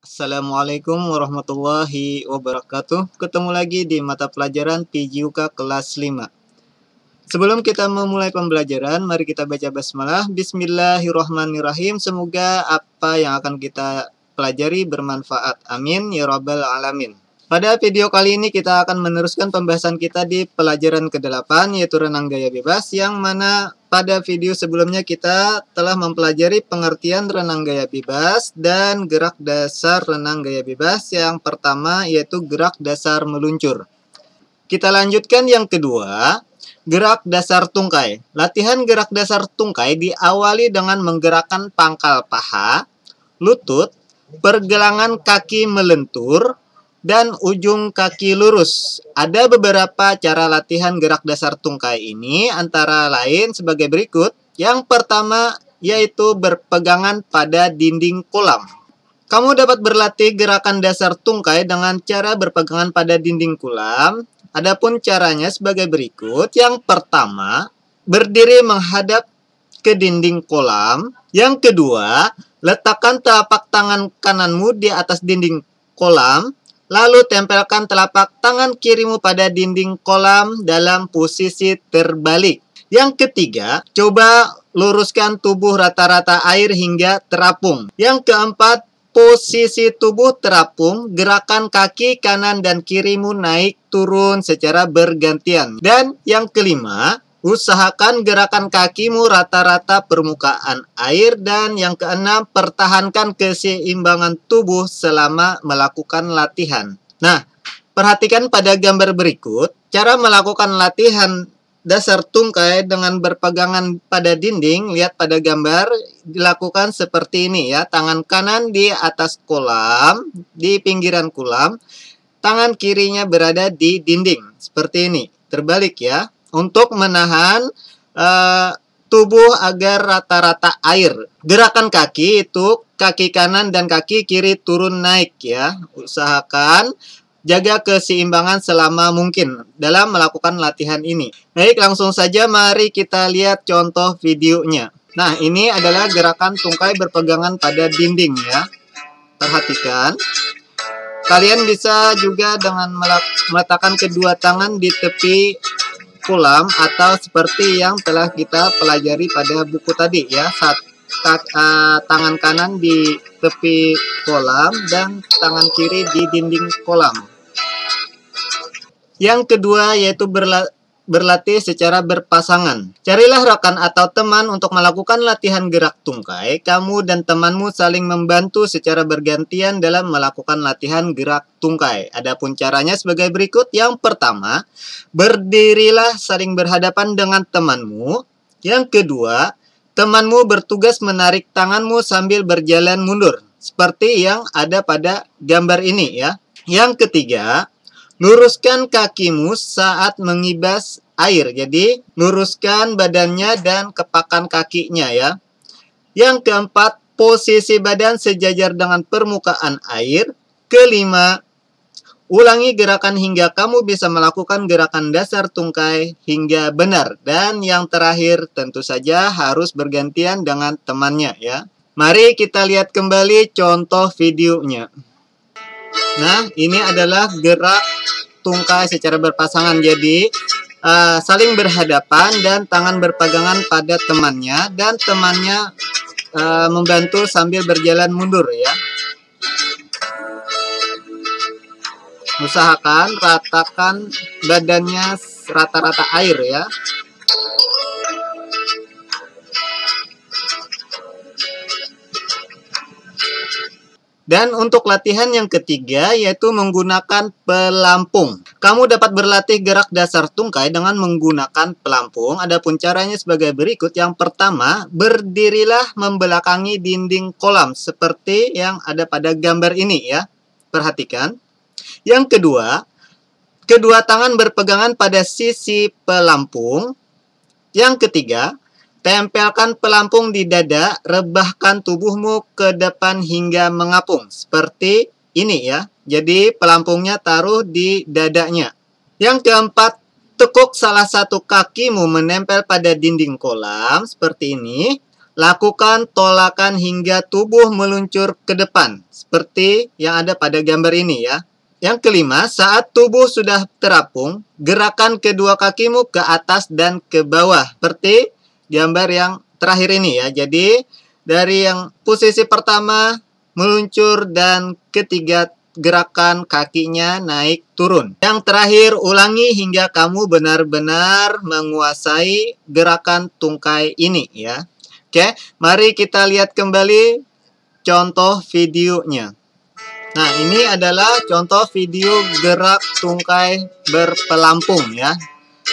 Assalamualaikum warahmatullahi wabarakatuh. Ketemu lagi di mata pelajaran PJUK kelas 5. Sebelum kita memulai pembelajaran, mari kita baca basmalah. Bismillahirrahmanirrahim. Semoga apa yang akan kita pelajari bermanfaat. Amin ya rabbal alamin. Pada video kali ini kita akan meneruskan pembahasan kita di pelajaran ke-8, yaitu renang gaya bebas, yang mana pada video sebelumnya kita telah mempelajari pengertian renang gaya bebas dan gerak dasar renang gaya bebas. Yang pertama yaitu gerak dasar meluncur. Kita lanjutkan yang kedua, gerak dasar tungkai. Latihan gerak dasar tungkai diawali dengan menggerakkan pangkal paha, lutut, pergelangan kaki melentur, dan ujung kaki lurus. Ada beberapa cara latihan gerak dasar tungkai ini, antara lain sebagai berikut. Yang pertama yaitu berpegangan pada dinding kolam. Kamu dapat berlatih gerakan dasar tungkai dengan cara berpegangan pada dinding kolam. Adapun caranya sebagai berikut. Yang pertama, berdiri menghadap ke dinding kolam. Yang kedua, letakkan telapak tangan kananmu di atas dinding kolam. Lalu tempelkan telapak tangan kirimu pada dinding kolam dalam posisi terbalik. Yang ketiga, coba luruskan tubuh rata-rata air hingga terapung. Yang keempat, posisi tubuh terapung, gerakan kaki kanan dan kirimu naik turun secara bergantian. Dan yang kelima, usahakan gerakan kakimu rata-rata permukaan air. Dan yang keenam, pertahankan keseimbangan tubuh selama melakukan latihan. Nah, perhatikan pada gambar berikut, cara melakukan latihan dasar tungkai dengan berpegangan pada dinding. Lihat pada gambar, dilakukan seperti ini ya. Tangan kanan di atas kolam, di pinggiran kolam. Tangan kirinya berada di dinding. Seperti ini, terbalik ya. Untuk menahan tubuh agar rata-rata air. Gerakan kaki itu kaki kanan dan kaki kiri turun naik ya. Usahakan jaga keseimbangan selama mungkin dalam melakukan latihan ini. Baik, langsung saja mari kita lihat contoh videonya. Nah, ini adalah gerakan tungkai berpegangan pada dinding ya. Perhatikan. Kalian bisa juga dengan meletakkan kedua tangan di tepi kolam atau seperti yang telah kita pelajari pada buku tadi ya. Tangan kanan di tepi kolam dan tangan kiri di dinding kolam. Yang kedua yaitu berlatih secara berpasangan. Carilah rekan atau teman untuk melakukan latihan gerak tungkai. Kamu dan temanmu saling membantu secara bergantian dalam melakukan latihan gerak tungkai. Adapun caranya sebagai berikut. Yang pertama, berdirilah saling berhadapan dengan temanmu. Yang kedua, temanmu bertugas menarik tanganmu sambil berjalan mundur. Seperti yang ada pada gambar ini ya. Yang ketiga, luruskan kakimu saat mengibas air. Jadi, luruskan badannya dan kepakan kakinya ya. Yang keempat, posisi badan sejajar dengan permukaan air. Kelima, ulangi gerakan hingga kamu bisa melakukan gerakan dasar tungkai hingga benar. Dan yang terakhir, tentu saja harus bergantian dengan temannya ya. Mari kita lihat kembali contoh videonya. Nah, ini adalah gerak tungkai secara berpasangan. Jadi, saling berhadapan dan tangan berpegangan pada temannya. Dan temannya membantu sambil berjalan mundur ya. Usahakan ratakan badannya rata-rata air ya. Dan untuk latihan yang ketiga yaitu menggunakan pelampung. Kamu dapat berlatih gerak dasar tungkai dengan menggunakan pelampung. Adapun caranya sebagai berikut. Yang pertama, berdirilah membelakangi dinding kolam seperti yang ada pada gambar ini ya. Perhatikan. Yang kedua, kedua tangan berpegangan pada sisi pelampung. Yang ketiga, tempelkan pelampung di dada, rebahkan tubuhmu ke depan hingga mengapung. Seperti ini ya. Jadi pelampungnya taruh di dadanya. Yang keempat, tekuk salah satu kakimu menempel pada dinding kolam. Seperti ini. lakukan tolakan hingga tubuh meluncur ke depan, seperti yang ada pada gambar ini ya. Yang kelima, saat tubuh sudah terapung, gerakan kedua kakimu ke atas dan ke bawah, seperti gambar yang terakhir ini ya. Jadi, dari yang posisi pertama meluncur dan ketiga gerakan kakinya naik turun. Yang terakhir, ulangi hingga kamu benar-benar menguasai gerakan tungkai ini ya. Oke, mari kita lihat kembali contoh videonya. Nah, ini adalah contoh video gerak tungkai berpelampung ya.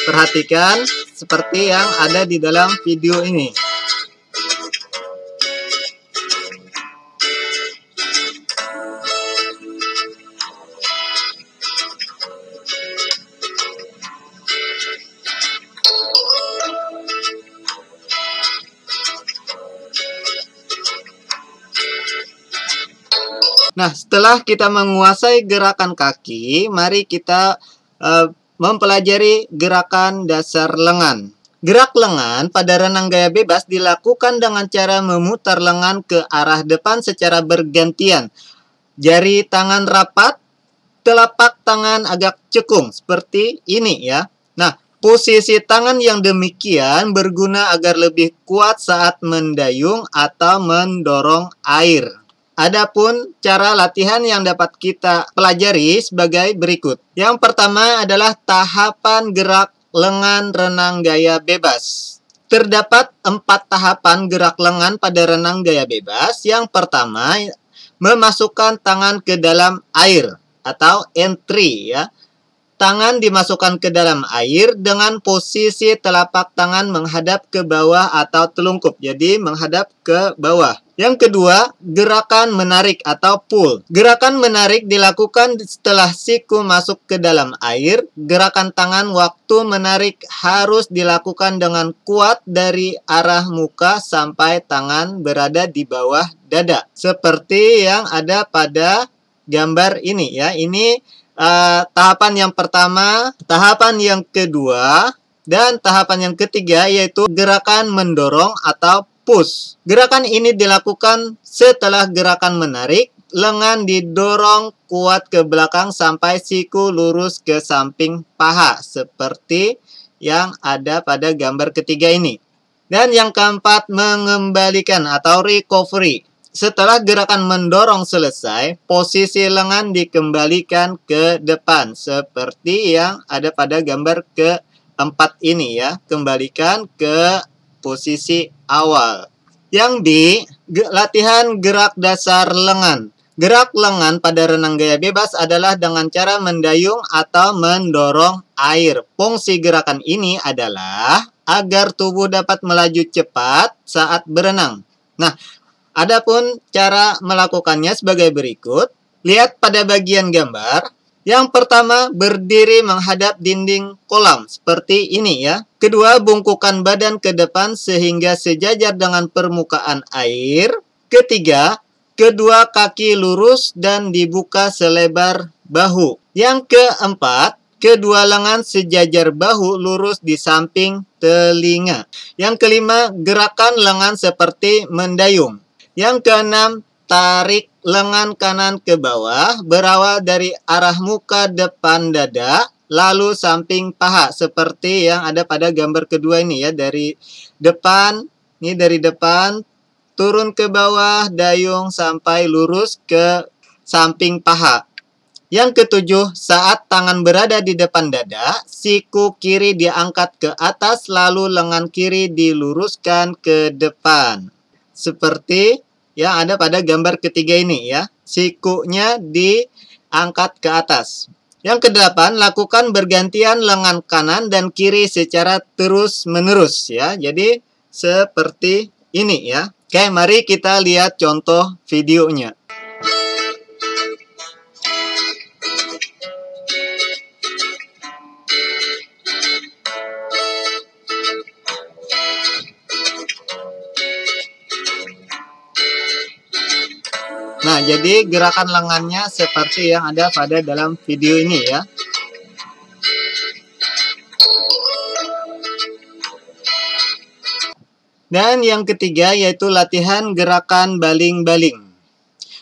Perhatikan seperti yang ada di dalam video ini. Nah, setelah kita menguasai gerakan kaki, mari kita mempelajari gerakan dasar lengan. Gerak lengan pada renang gaya bebas dilakukan dengan cara memutar lengan ke arah depan secara bergantian. Jari tangan rapat, telapak tangan agak cekung, seperti ini ya. Nah, posisi tangan yang demikian berguna agar lebih kuat saat mendayung atau mendorong air. Adapun cara latihan yang dapat kita pelajari sebagai berikut. Yang pertama adalah tahapan gerak lengan renang gaya bebas. Terdapat 4 tahapan gerak lengan pada renang gaya bebas. Yang pertama, memasukkan tangan ke dalam air atau entry ya. Tangan dimasukkan ke dalam air dengan posisi telapak tangan menghadap ke bawah atau telungkup. Jadi menghadap ke bawah. Yang kedua, gerakan menarik atau pull. Gerakan menarik dilakukan setelah siku masuk ke dalam air. Gerakan tangan waktu menarik harus dilakukan dengan kuat dari arah muka sampai tangan berada di bawah dada. Seperti yang ada pada gambar ini ya. Ini tahapan yang pertama, tahapan yang kedua, dan tahapan yang ketiga yaitu gerakan mendorong atau push. Gerakan ini dilakukan setelah gerakan menarik, lengan didorong kuat ke belakang sampai siku lurus ke samping paha, seperti yang ada pada gambar ketiga ini. Dan yang keempat, mengembalikan atau recovery. Setelah gerakan mendorong selesai, posisi lengan dikembalikan ke depan, seperti yang ada pada gambar keempat ini ya. Kembalikan ke posisi awal. Yang B, latihan gerak dasar lengan. Gerak lengan pada renang gaya bebas adalah dengan cara mendayung atau mendorong air. Fungsi gerakan ini adalah agar tubuh dapat melaju cepat saat berenang. Nah, adapun cara melakukannya sebagai berikut. Lihat pada bagian gambar. Yang pertama, berdiri menghadap dinding kolam, seperti ini ya. Kedua, bungkukkan badan ke depan sehingga sejajar dengan permukaan air. Ketiga, kedua kaki lurus dan dibuka selebar bahu. Yang keempat, kedua lengan sejajar bahu lurus di samping telinga. Yang kelima, gerakan lengan seperti mendayung. Yang keenam, tarik lengan kanan ke bawah, berawal dari arah muka depan dada, lalu samping paha, seperti yang ada pada gambar kedua ini ya. Dari depan, ini dari depan, turun ke bawah, dayung sampai lurus ke samping paha. Yang ketujuh, saat tangan berada di depan dada, siku kiri diangkat ke atas, lalu lengan kiri diluruskan ke depan. Seperti yang ada pada gambar ketiga ini ya. Sikunya diangkat ke atas. Yang kedelapan, lakukan bergantian lengan kanan dan kiri secara terus-menerus ya. Jadi seperti ini ya. Oke, mari kita lihat contoh videonya. Nah, jadi gerakan lengannya seperti yang ada pada dalam video ini ya. Dan yang ketiga yaitu latihan gerakan baling-baling.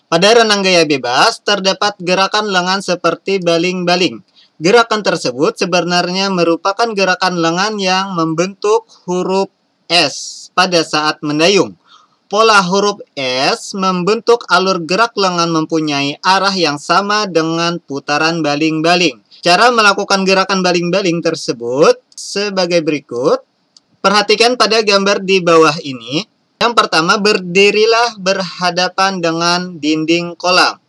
Pada renang gaya bebas, terdapat gerakan lengan seperti baling-baling. Gerakan tersebut sebenarnya merupakan gerakan lengan yang membentuk huruf S pada saat mendayung. Pola huruf S membentuk alur gerak lengan mempunyai arah yang sama dengan putaran baling-baling. Cara melakukan gerakan baling-baling tersebut sebagai berikut. Perhatikan pada gambar di bawah ini. Yang pertama, berdirilah berhadapan dengan dinding kolam.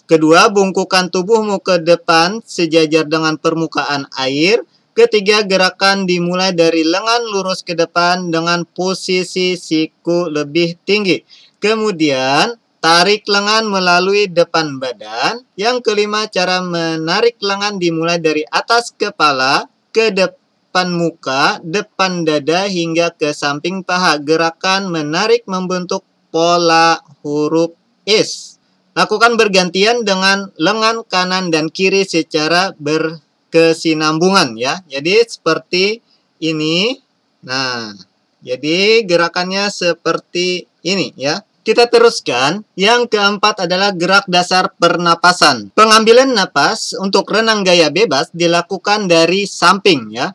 Kedua, bungkukan tubuhmu ke depan sejajar dengan permukaan air. Ketiga, gerakan dimulai dari lengan lurus ke depan dengan posisi siku lebih tinggi. Kemudian, tarik lengan melalui depan badan. Yang kelima, cara menarik lengan dimulai dari atas kepala ke depan muka, depan dada hingga ke samping paha. Gerakan menarik membentuk pola huruf S. Lakukan bergantian dengan lengan kanan dan kiri secara berkesinambungan ya. Jadi seperti ini. Nah, jadi gerakannya seperti ini ya. Kita teruskan. Yang keempat adalah gerak dasar pernapasan. Pengambilan napas untuk renang gaya bebas dilakukan dari samping ya.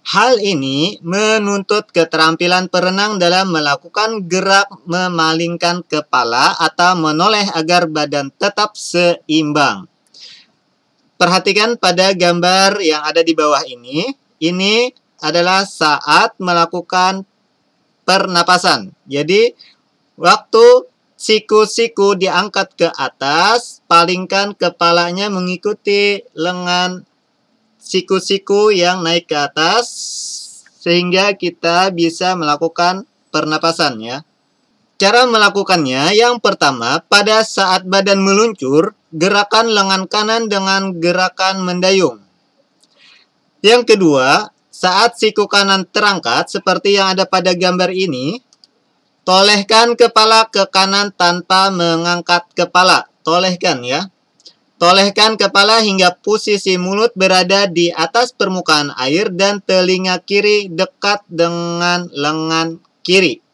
Hal ini menuntut keterampilan perenang dalam melakukan gerak memalingkan kepala atau menoleh agar badan tetap seimbang. Perhatikan pada gambar yang ada di bawah ini. Ini adalah saat melakukan pernapasan. Jadi, waktu siku-siku diangkat ke atas, palingkan kepalanya mengikuti lengan siku-siku yang naik ke atas sehingga kita bisa melakukan pernapasan ya. Cara melakukannya yang pertama, pada saat badan meluncur, gerakan lengan kanan dengan gerakan mendayung. Yang kedua, saat siku kanan terangkat seperti yang ada pada gambar ini, tolehkan kepala ke kanan tanpa mengangkat kepala. Tolehkan ya. Tolehkan kepala hingga posisi mulut berada di atas permukaan air dan telinga kiri dekat dengan lengan kiri.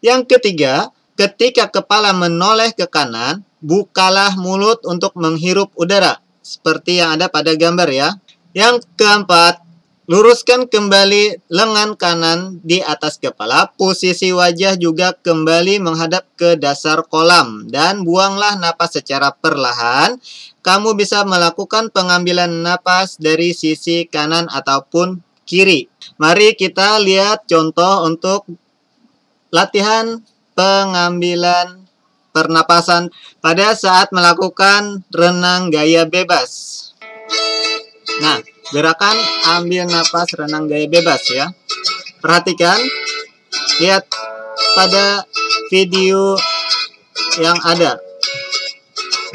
Yang ketiga, ketika kepala menoleh ke kanan, bukalah mulut untuk menghirup udara. Seperti yang ada pada gambar ya. Yang keempat, luruskan kembali lengan kanan di atas kepala. Posisi wajah juga kembali menghadap ke dasar kolam. Dan buanglah napas secara perlahan. Kamu bisa melakukan pengambilan napas dari sisi kanan ataupun kiri. Mari kita lihat contoh untuk latihan pengambilan pernapasan pada saat melakukan renang gaya bebas. Nah, gerakan ambil napas renang gaya bebas ya. Perhatikan, lihat pada video yang ada.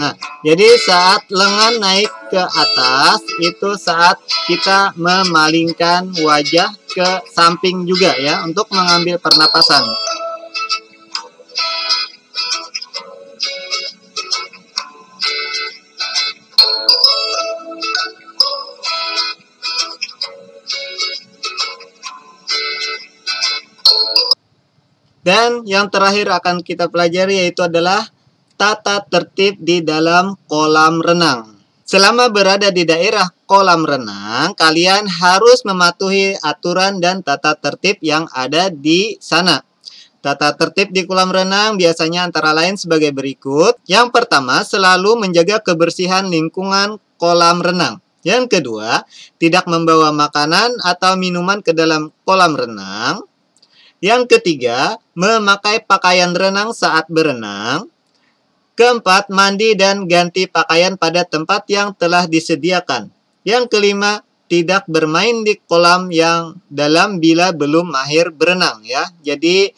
Nah, jadi saat lengan naik ke atas, itu saat kita memalingkan wajah ke samping juga ya, untuk mengambil pernapasan. Dan yang terakhir akan kita pelajari yaitu adalah tata tertib di dalam kolam renang. Selama berada di daerah kolam renang, kalian harus mematuhi aturan dan tata tertib yang ada di sana. Tata tertib di kolam renang biasanya antara lain sebagai berikut. Yang pertama, selalu menjaga kebersihan lingkungan kolam renang. Yang kedua, tidak membawa makanan atau minuman ke dalam kolam renang. Yang ketiga, memakai pakaian renang saat berenang. Keempat, mandi dan ganti pakaian pada tempat yang telah disediakan. Yang kelima, tidak bermain di kolam yang dalam bila belum mahir berenang ya. Jadi,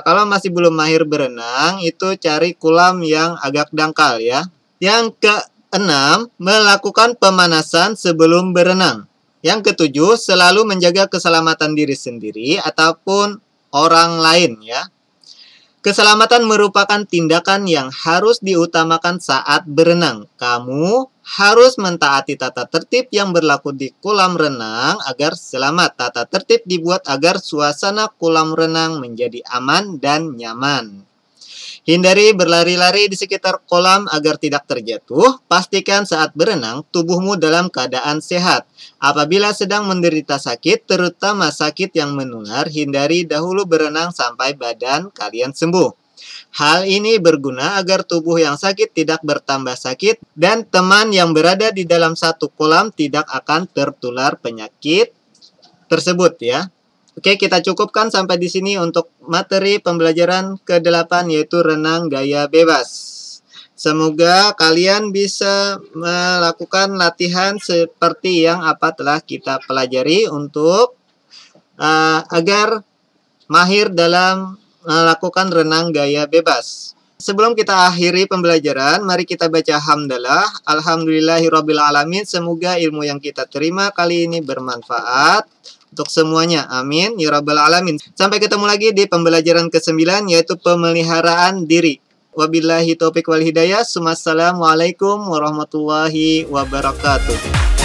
kalau masih belum mahir berenang, itu cari kolam yang agak dangkal ya. Yang keenam, melakukan pemanasan sebelum berenang. Yang ketujuh, selalu menjaga keselamatan diri sendiri ataupun orang lain ya. Keselamatan merupakan tindakan yang harus diutamakan saat berenang. Kamu harus mentaati tata tertib yang berlaku di kolam renang agar selamat. Tata tertib dibuat agar suasana kolam renang menjadi aman dan nyaman. Hindari berlari-lari di sekitar kolam agar tidak terjatuh. Pastikan saat berenang, tubuhmu dalam keadaan sehat. Apabila sedang menderita sakit, terutama sakit yang menular, hindari dahulu berenang sampai badan kalian sembuh. Hal ini berguna agar tubuh yang sakit tidak bertambah sakit dan teman yang berada di dalam satu kolam tidak akan tertular penyakit tersebut ya. Oke, kita cukupkan sampai di sini untuk materi pembelajaran ke-8 yaitu renang gaya bebas. Semoga kalian bisa melakukan latihan seperti yang apa telah kita pelajari untuk agar mahir dalam melakukan renang gaya bebas. Sebelum kita akhiri pembelajaran, mari kita baca hamdalah. Alhamdulillahirabbil alamin. Semoga ilmu yang kita terima kali ini bermanfaat untuk semuanya. Amin ya rabbal alamin. Sampai ketemu lagi di pembelajaran ke-9 yaitu pemeliharaan diri. Wabillahi taufiq wal hidayah. Assalamualaikum warahmatullahi wabarakatuh.